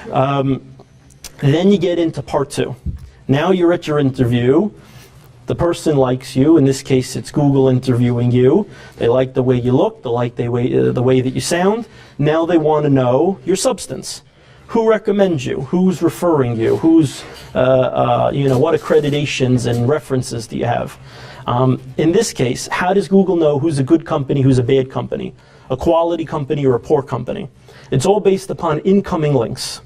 Then you get into part two. Now you're at your interview. The person likes you. In this case, it's Google interviewing you. They like the way you look. They like the way that you sound. Now they want to know your substance. Who recommends you? Who's referring you? Who's, what accreditations and references do you have? In this case, how does Google know who's a good company, who's a bad company, a quality company or a poor company? It's all based upon incoming links.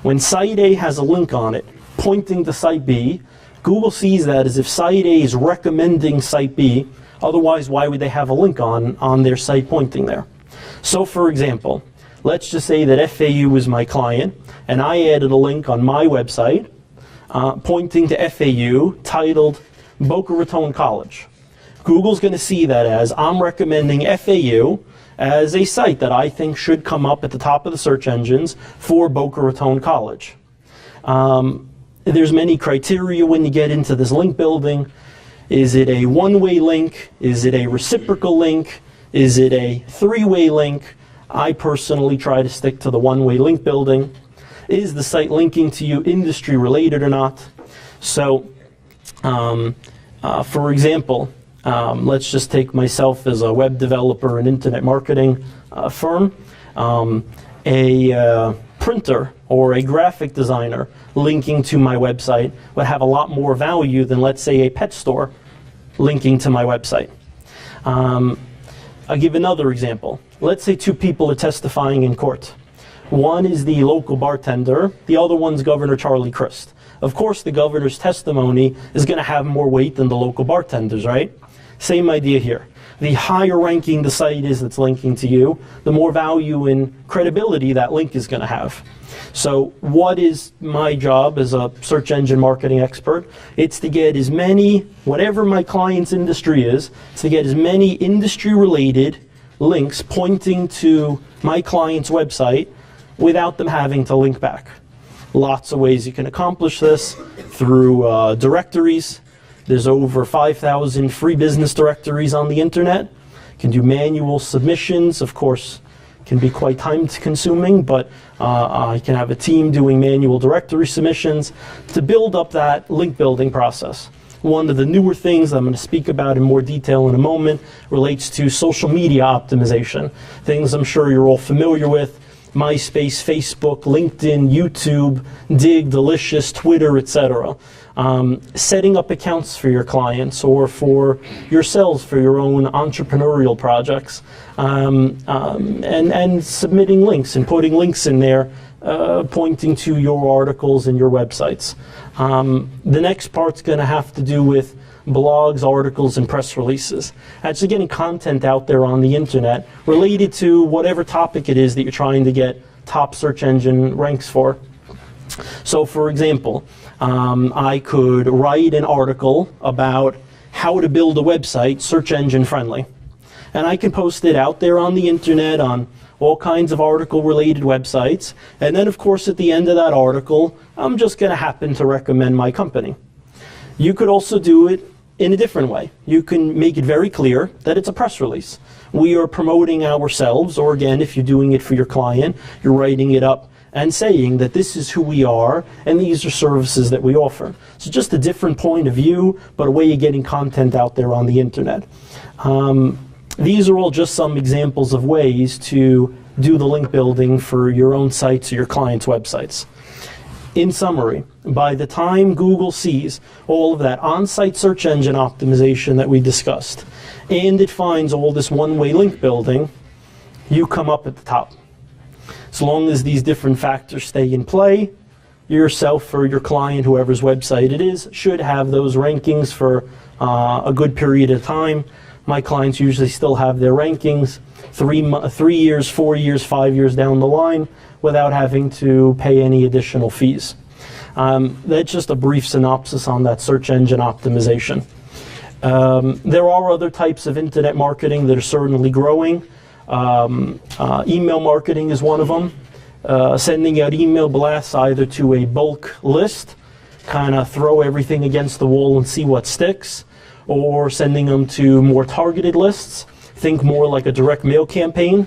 When site A has a link on it pointing to site B, Google sees that as if site A is recommending site B. Otherwise, why would they have a link on their site pointing there? So for example, let's just say that FAU is my client, and I added a link on my website pointing to FAU titled Boca Raton College. Google's going to see that as I'm recommending FAU as a site that I think should come up at the top of the search engines for Boca Raton College. There's many criteria when you get into this link building. Is it a one-way link? Is it a reciprocal link? Is it a three-way link? I personally try to stick to the one-way link building. Is the site linking to you industry related or not? So, for example, let's just take myself as a web developer and internet marketing firm. A printer or a graphic designer linking to my website would have a lot more value than, let's say, a pet store linking to my website. I'll give another example. Let's say two people are testifying in court. One is the local bartender, the other one's Governor Charlie Crist. Of course, the governor's testimony is going to have more weight than the local bartender's, right? Same idea here. The higher ranking the site is that's linking to you, the more value and credibility that link is going to have. So what is my job as a search engine marketing expert? It's to get as many, whatever my client's industry is, it's to get as many industry-related links pointing to my client's website without them having to link back. Lots of ways you can accomplish this through directories. There's over 5,000 free business directories on the internet. You can do manual submissions. Of course, can be quite time-consuming, but you can have a team doing manual directory submissions to build up that link-building process. One of the newer things I'm going to speak about in more detail in a moment relates to social media optimization. Things I'm sure you're all familiar with. MySpace, Facebook, LinkedIn, YouTube, Dig, Delicious, Twitter, etc. Setting up accounts for your clients or for yourselves for your own entrepreneurial projects, and submitting links and putting links in there pointing to your articles and your websites. The next part's going to have to do with blogs, articles, and press releases. Actually getting content out there on the internet related to whatever topic it is that you're trying to get top search engine ranks for. So for example, I could write an article about how to build a website search engine friendly. And I can post it out there on the internet on all kinds of article related websites. And then of course at the end of that article, I'm just going to happen to recommend my company. You could also do it in a different way. You can make it very clear that it's a press release. We are promoting ourselves, or again, if you're doing it for your client, you're writing it up and saying that this is who we are and these are services that we offer. So just a different point of view, but a way of getting content out there on the internet. These are all just some examples of ways to do the link building for your own sites or your clients' websites. In summary, by the time Google sees all of that on-site search engine optimization that we discussed, and it finds all this one-way link building, you come up at the top. As long as these different factors stay in play, yourself or your client, whoever's website it is, should have those rankings for a good period of time. My clients usually still have their rankings 3 years, 4 years, 5 years down the line without having to pay any additional fees. That's just a brief synopsis on that search engine optimization. There are other types of internet marketing that are certainly growing. Email marketing is one of them. Sending out email blasts either to a bulk list, kind of throw everything against the wall and see what sticks, or sending them to more targeted lists. Think more like a direct mail campaign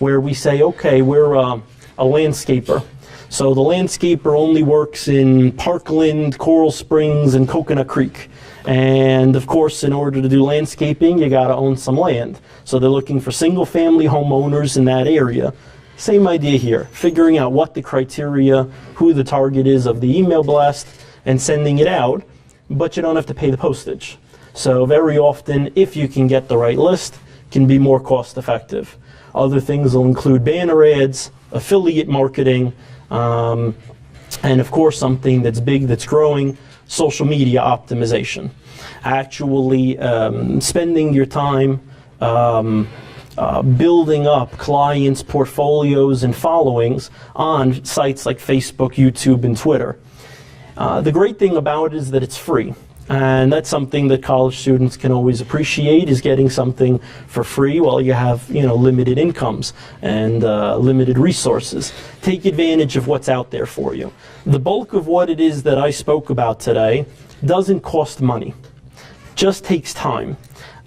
where we say, okay, we're a landscaper. So the landscaper only works in Parkland, Coral Springs, and Coconut Creek. And of course, in order to do landscaping, you got to own some land. So they're looking for single-family homeowners in that area. Same idea here, figuring out what the criteria, who the target is of the email blast, and sending it out, but you don't have to pay the postage. So very often, if you can get the right list, it can be more cost-effective. Other things will include banner ads, affiliate marketing, and of course something that's big, that's growing, social media optimization. Actually spending your time building up clients' portfolios and followings on sites like Facebook, YouTube, and Twitter. The great thing about it is that it's free. And that's something that college students can always appreciate, is getting something for free while you have, limited incomes and limited resources. Take advantage of what's out there for you. The bulk of what it is that I spoke about today doesn't cost money. It just takes time.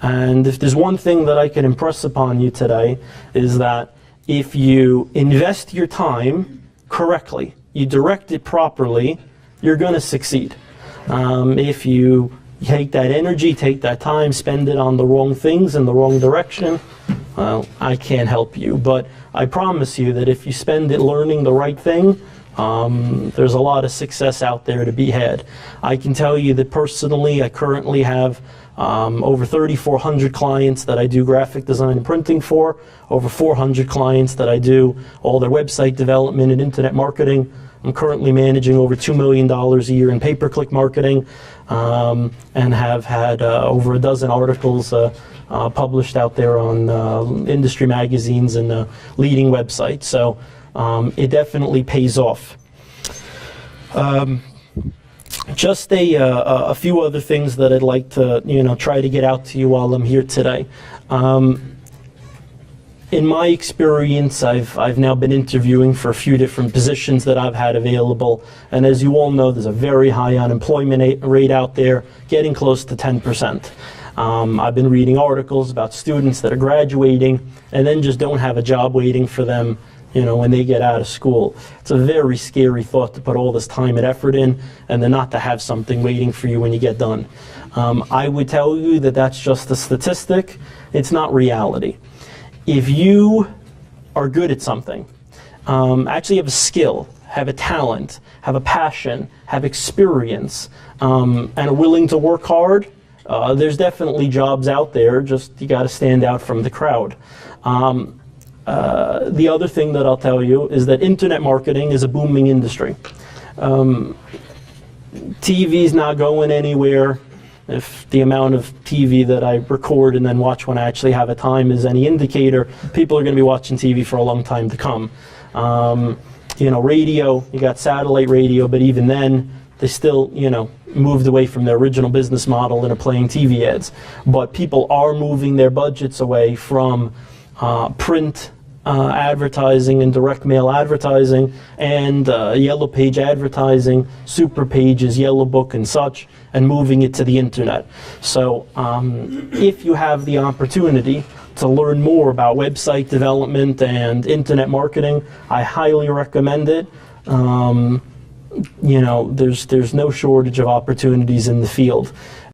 And if there's one thing that I can impress upon you today, is that if you invest your time correctly, you direct it properly, you're going to succeed. If you take that energy, take that time, spend it on the wrong things in the wrong direction, well, I can't help you. But I promise you that if you spend it learning the right thing, there's a lot of success out there to be had. I can tell you that personally, I currently have over 3,400 clients that I do graphic design and printing for, over 400 clients that I do all their website development and internet marketing. I'm currently managing over $2 million a year in pay-per-click marketing, and have had over a dozen articles published out there on industry magazines and leading websites. So it definitely pays off. Just a few other things that I'd like to try to get out to you while I'm here today. In my experience, I've now been interviewing for a few different positions that I've had available, and as you all know, there's a very high unemployment rate out there, getting close to 10%. I've been reading articles about students that are graduating and then just don't have a job waiting for them when they get out of school. It's a very scary thought to put all this time and effort in and then not to have something waiting for you when you get done. I would tell you that that's just a statistic. It's not reality. If you are good at something, actually have a skill, have a talent, have a passion, have experience, and are willing to work hard, there's definitely jobs out there, just you got to stand out from the crowd. The other thing that I'll tell you is that internet marketing is a booming industry. TV's not going anywhere. If the amount of TV that I record and then watch when I actually have a time is any indicator, people are going to be watching TV for a long time to come. Radio, you got satellite radio, but even then, they still, moved away from their original business model and are playing TV ads. But people are moving their budgets away from print advertising and direct mail advertising and yellow page advertising, super pages, yellow book and such, and moving it to the internet. So if you have the opportunity to learn more about website development and internet marketing, I highly recommend it. There's no shortage of opportunities in the field.